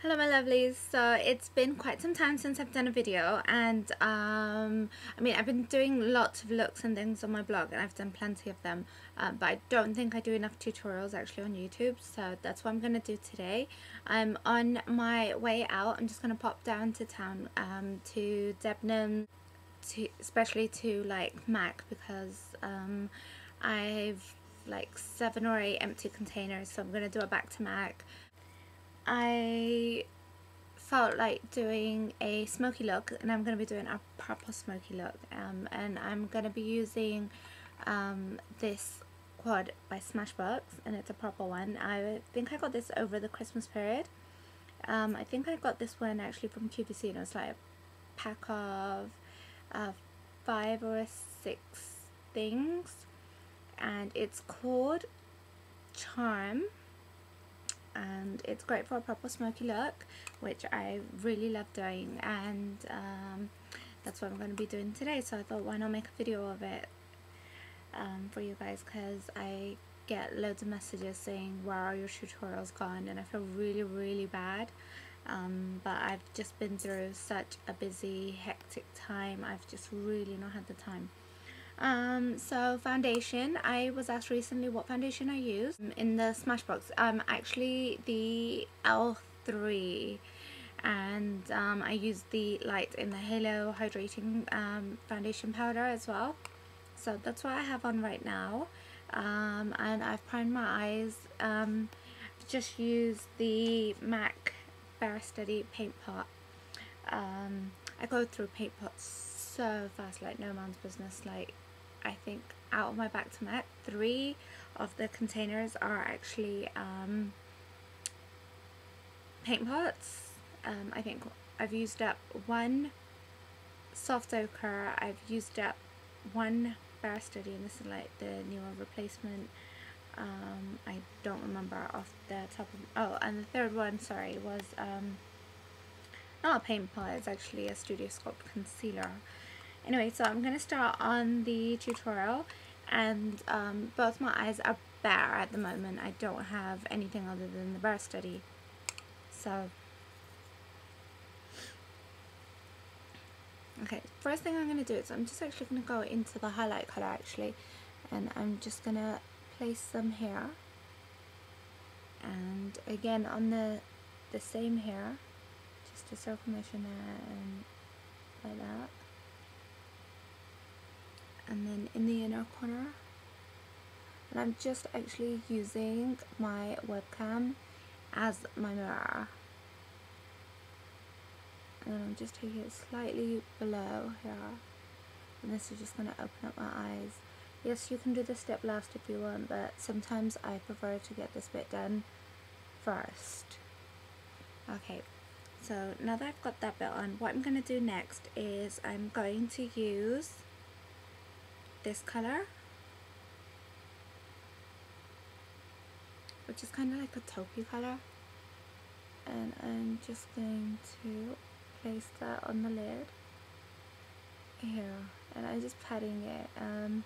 Hello my lovelies, so it's been quite some time since I've done a video, and I've been doing lots of looks and things on my blog, and I've done plenty of them, but I don't think I do enough tutorials actually on YouTube, so that's what I'm going to do today. I'm on my way out. I'm just going to pop down to town to Debenham, especially to like MAC, because I've like 7 or 8 empty containers, so I'm going to do a back to MAC. I felt like doing a smoky look, and I'm going to be doing a purple smoky look, and I'm going to be using this quad by Smashbox, and it's a purple one. I think I got this over the Christmas period. I think I got this one actually from QVC, and it was like a pack of 5 or 6 things, and it's called Charm. And it's great for a purple smoky look, which I really love doing, and that's what I'm going to be doing today. So I thought, why not make a video of it for you guys, because I get loads of messages saying, where are your tutorials gone, and I feel really bad, but I've just been through such a busy, hectic time. I've just really not had the time. So foundation, I was asked recently what foundation I use in the Smashbox. Actually the L3, and I use the light in the Halo Hydrating foundation powder as well. So that's what I have on right now, and I've primed my eyes. Just use the MAC Bare Steady paint pot. I go through paint pots so fast, like no man's business. Like, I think out of my back to MAC, 3 of the containers are actually paint pots. I think I've used up 1 soft ochre, I've used up 1 Bare Steady, and this is like the newer replacement. I don't remember off the top of, oh, and the third one, sorry, was not a paint pot, it's actually a Studio Sculpt concealer. Anyway, so I'm going to start on the tutorial, and both my eyes are bare at the moment. I don't have anything other than the Bare Steady. So, okay, first thing I'm going to do is I'm just actually going to go into the highlight color actually, and I'm just going to place them here, and again on the same here, just a circle motion there, and like that. And then in the inner corner, and I'm just actually using my webcam as my mirror, and then I'm just taking it slightly below here, and this is just going to open up my eyes. Yes, you can do this step last if you want, but sometimes I prefer to get this bit done first. Okay, so now that I've got that bit on, what I'm going to do next is I'm going to use this color, which is kind of like a taupey color, and I'm just going to place that on the lid here, and I'm just patting it, and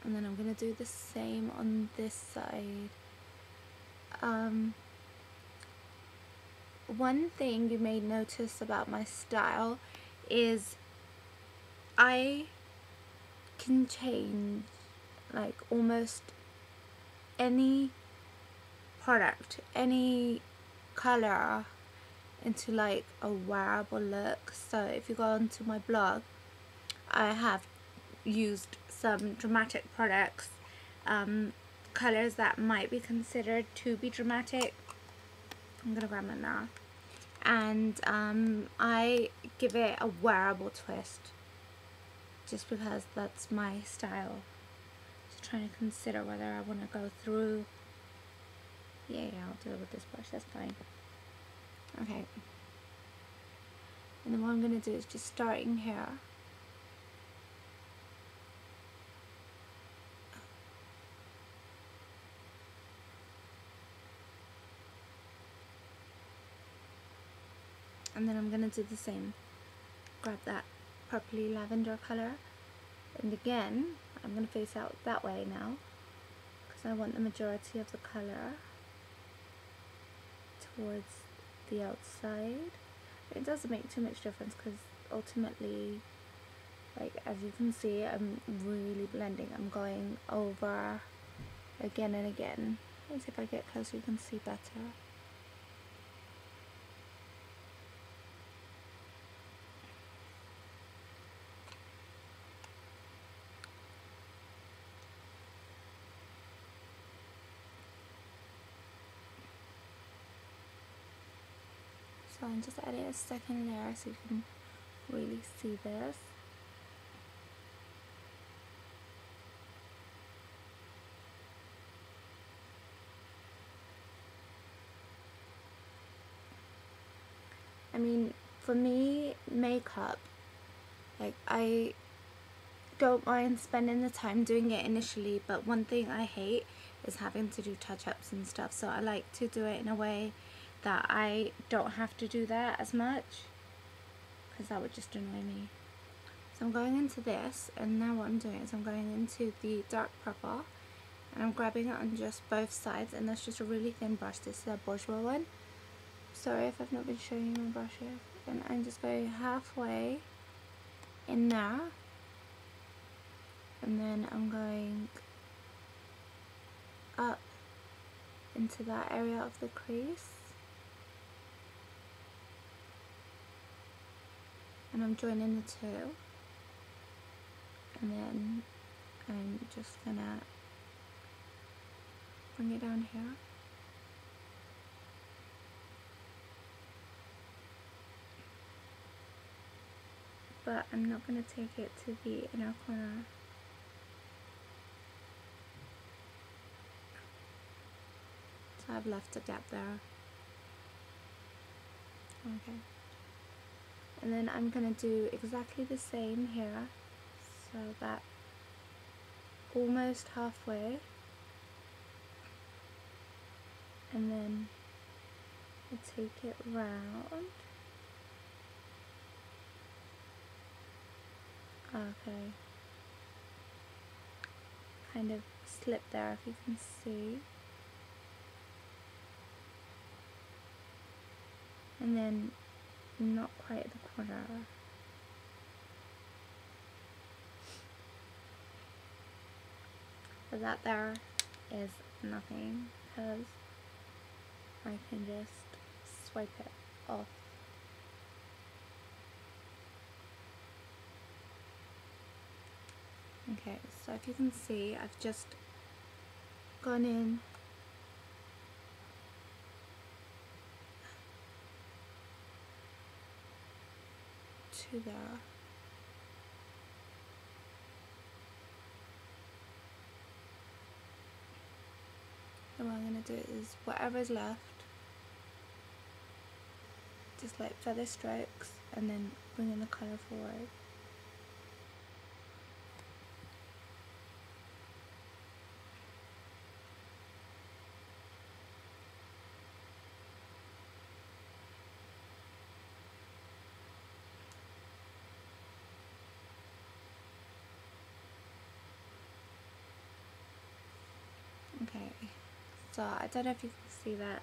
then I'm going to do the same on this side. One thing you may notice about my style is I can change like almost any product, any color into like a wearable look. So if you go onto my blog, I have used some dramatic products, colors that might be considered to be dramatic. I'm gonna grab them now, and I give it a wearable twist just because that's my style. Just trying to consider whether I want to go through. Yeah, I'll do it with this brush, that's fine. Okay, and then what I'm going to do is just starting here, and then I'm going to do the same. Grab that purpley lavender color, and again I'm going to face out that way now because I want the majority of the color towards the outside. It doesn't make too much difference because ultimately, like as you can see, I'm really blending. I'm going over again and again. Let's see if I get closer you can see better. So I'm just adding a second layer so you can really see this. I mean, for me, makeup, like I don't mind spending the time doing it initially, but one thing I hate is having to do touch-ups and stuff, so I like to do it in a way that I don't have to do that as much, because that would just annoy me. So I'm going into this, and now what I'm doing is I'm going into the dark purple, and I'm grabbing it on just both sides, and that's just a really thin brush. This is a bourgeois one. Sorry if I've not been showing you my brushes. And I'm just going halfway in there, and then I'm going up into that area of the crease, and I'm joining the two, and then I'm just gonna bring it down here. But I'm not going to take it to the inner corner. So I've left a gap there. Okay. And then I'm going to do exactly the same here. So that almost halfway. And then I take it round. Okay, kind of slip there if you can see, and then not quite at the corner. But that there is nothing because I can just swipe it off. Okay, so if you can see, I've just gone in to there. And what I'm going to do is whatever's left, just like feather strokes and then bring in the colour forward. Okay, so I don't know if you can see that,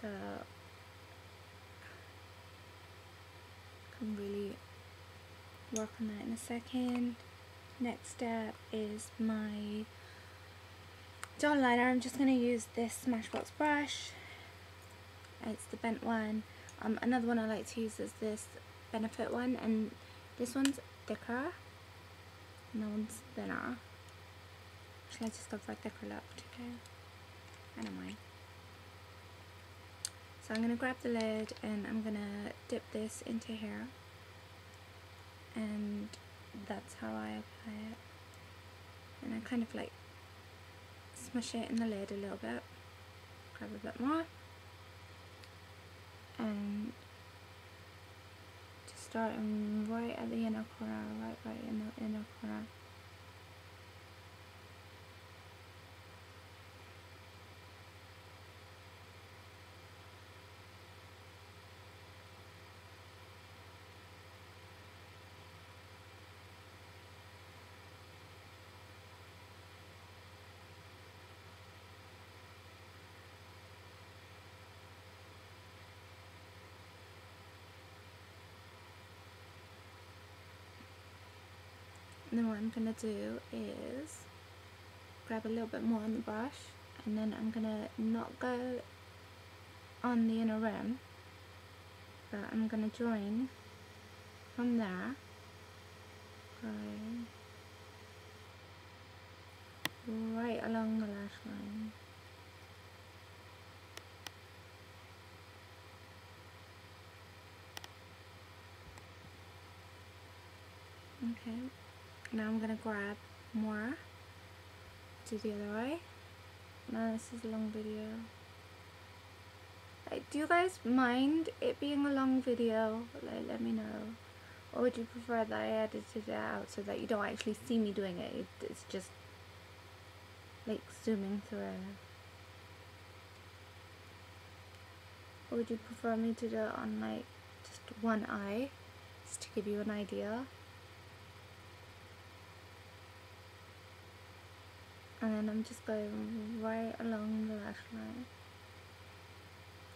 so I can really work on that in a second. Next step is my gel liner. I'm just going to use this Smashbox brush. It's the bent one. Another one I like to use is this Benefit one, and this one's thicker and that one's thinner. Actually, let's just go for a thicker look today. I don't mind. So I'm going to grab the lid and I'm going to dip this into here, and that's how I apply it. And I kind of like smush it in the lid a little bit, grab a bit more, and just starting right at the inner corner, right in the inner corner. And then what I'm going to do is grab a little bit more on the brush, and then I'm going to not go on the inner rim, but I'm going to join from there, going right along the lash line. Okay, now I'm going to grab more, do the other eye. Now this is a long video. Like, do you guys mind it being a long video? Like, let me know. Or would you prefer that I edited it out so that you don't actually see me doing it? It's just like zooming through. Or would you prefer me to do it on like just one eye, just to give you an idea? And then I'm just going right along the lash line.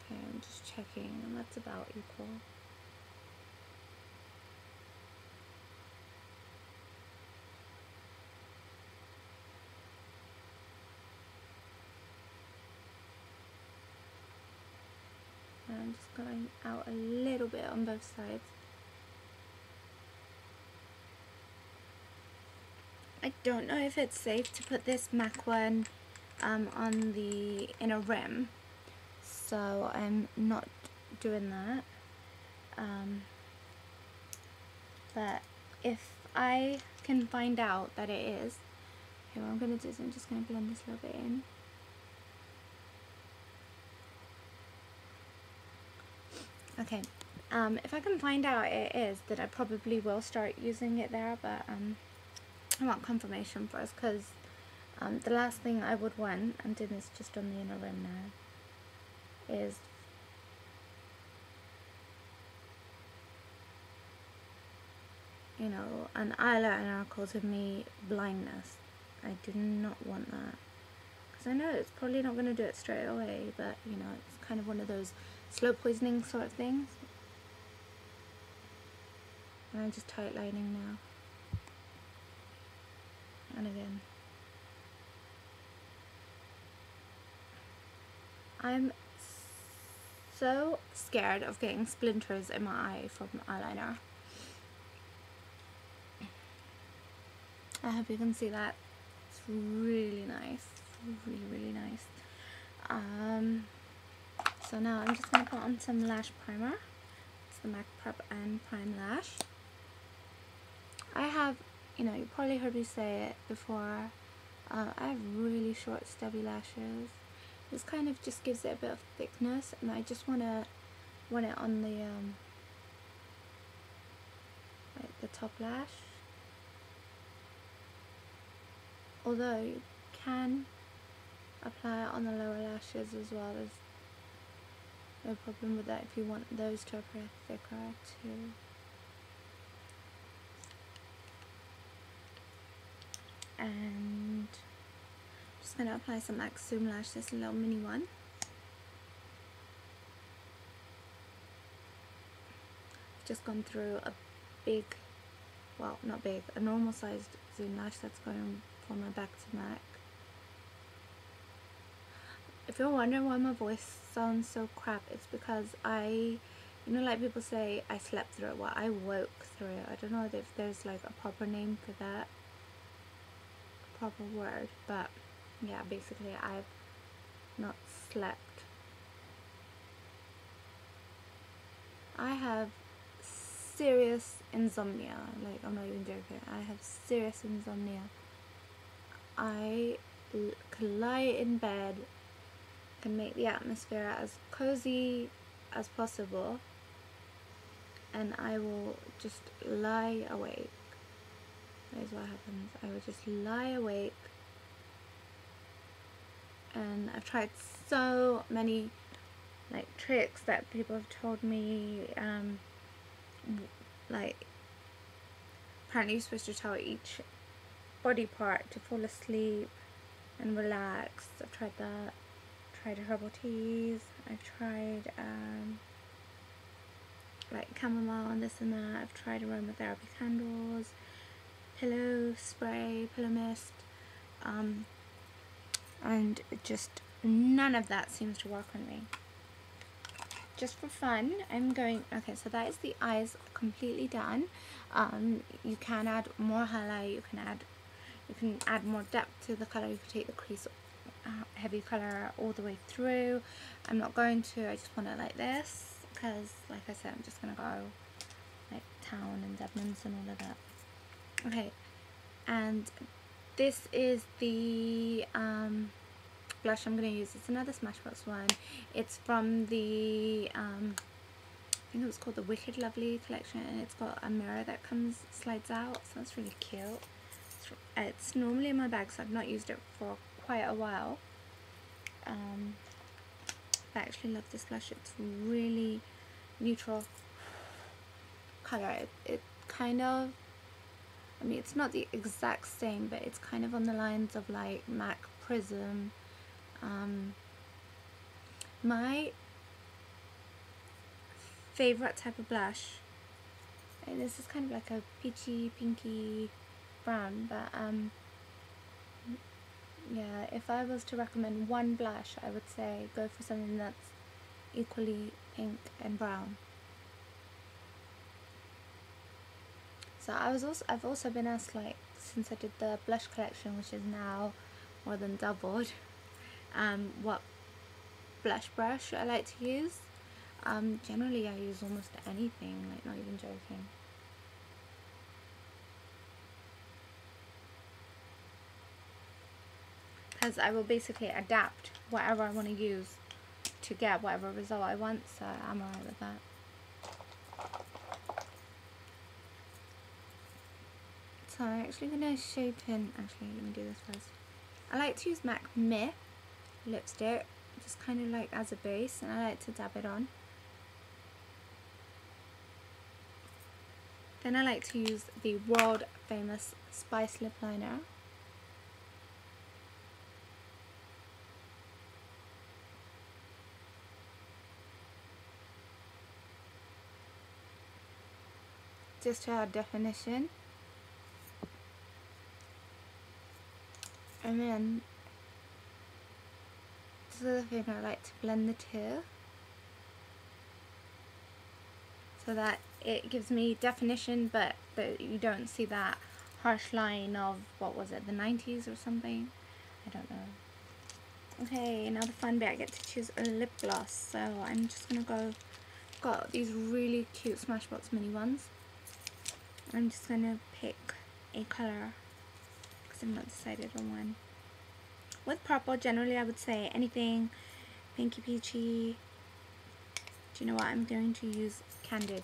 Okay, I'm just checking, and that's about equal. And I'm just going out a little bit on both sides. I don't know if it's safe to put this MAC one on the inner rim, so I'm not doing that. But if I can find out that it is, okay, what I'm going to do is I'm just going to blend this a little bit in. Okay, if I can find out it is, then I probably will start using it there, but I want confirmation first, because the last thing I would want, I'm doing this just on the inner rim now, is you know, an eyeliner causing me blindness. I do not want that, because I know it's probably not going to do it straight away, but you know, it's kind of one of those slow poisoning sort of things. And I'm just tight lining now. And again, I'm so scared of getting splinters in my eye from eyeliner. I hope you can see that. It's really nice, really nice. So now I'm just going to put on some lash primer. It's the MAC Prep and Prime Lash. I have, you know, you probably heard me say it before, I have really short stubby lashes. This kind of just gives it a bit of thickness, and I just want it on the like the top lash. Although you can apply it on the lower lashes as well. There's no problem with that if you want those to appear thicker too. And just going to apply some like Zoom Lash, this little mini one. I've just gone through a big, well not big, a normal sized Zoom Lash that's going from my back to neck. If you're wondering why my voice sounds so crap, it's because you know, like people say I slept through it. Well, I woke through it. I don't know if there's like a proper name for that, proper word, but yeah, basically I've not slept. I have serious insomnia, like I'm not even joking. I have serious insomnia. I can lie in bed, can make the atmosphere as cozy as possible, and I will just lie awake. That is what happens. I will just lie awake, and I've tried so many like tricks that people have told me, like apparently you're supposed to tell each body part to fall asleep and relax. I've tried that. Tried herbal teas. I've tried like chamomile and this and that. I've tried aromatherapy candles. pillow spray, pillow mist, and just none of that seems to work on me. Just for fun, I'm going, okay, so that is the eyes completely done. You can add more highlight, you can add more depth to the colour, you can take the crease heavy colour all the way through. I'm not going to, I just want it like this, because like I said, I'm just going to go like Town and Debenhams and all of that. Okay, and this is the blush I'm going to use. It's another Smashbox one. It's from the I think it was called the Wicked Lovely collection, and it's got a mirror that slides out, so that's really cute. It's normally in my bag, so I've not used it for quite a while. I actually love this blush. It's really neutral color. It kind of, I mean, it's not the exact same, but it's kind of on the lines of like MAC Prism. My favorite type of blush, and this is kind of like a peachy pinky brown, but yeah, if I was to recommend one blush, I would say go for something that's equally pink and brown. So I've also been asked, like, since I did the blush collection, which is now more than doubled, what blush brush I like to use. Generally I use almost anything, like, not even joking. Because I will basically adapt whatever I want to use to get whatever result I want, so I'm alright with that. So I'm actually going to shape in, actually let me do this first. I like to use MAC Myth lipstick, just kind of like as a base, and I like to dab it on. Then I like to use the world famous Spice lip liner. Just to add definition. And then this is the thing, I like to blend the two so that it gives me definition, but you don't see that harsh line of, what was it, the 90s or something? I don't know. Okay, now the fun bit, I get to choose a lip gloss. So I'm just gonna go, got these really cute Smashbox mini ones. I'm just gonna pick a colour because I'm not decided on one. With purple, generally I would say anything pinky peachy. Do you know what? I'm going to use Candid,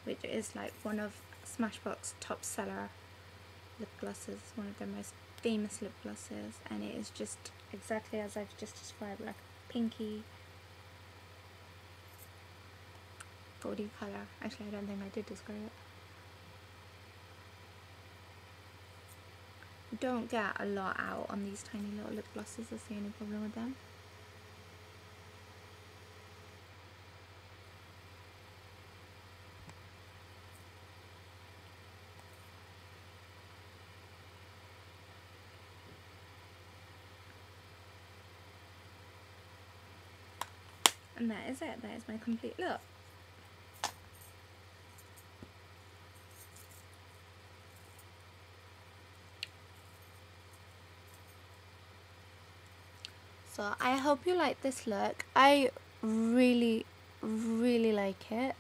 which is like one of Smashbox top seller lip glosses, one of their most famous lip glosses, and it is just exactly as I've just described, like pinky goldy colour. Actually, I don't think I did describe it. You don't get a lot out on these tiny little lip glosses, that's the only problem with them. And that is it, that is my complete look. So I hope you like this look. I really like it.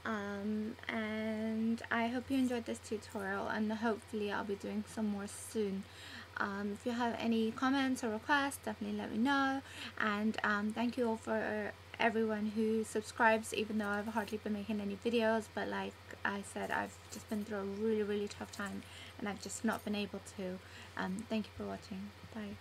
And I hope you enjoyed this tutorial, and hopefully I'll be doing some more soon. If you have any comments or requests, definitely let me know. And thank you all for everyone who subscribes, even though I've hardly been making any videos. But like I said, I've just been through a really tough time, and I've just not been able to. Thank you for watching. Bye.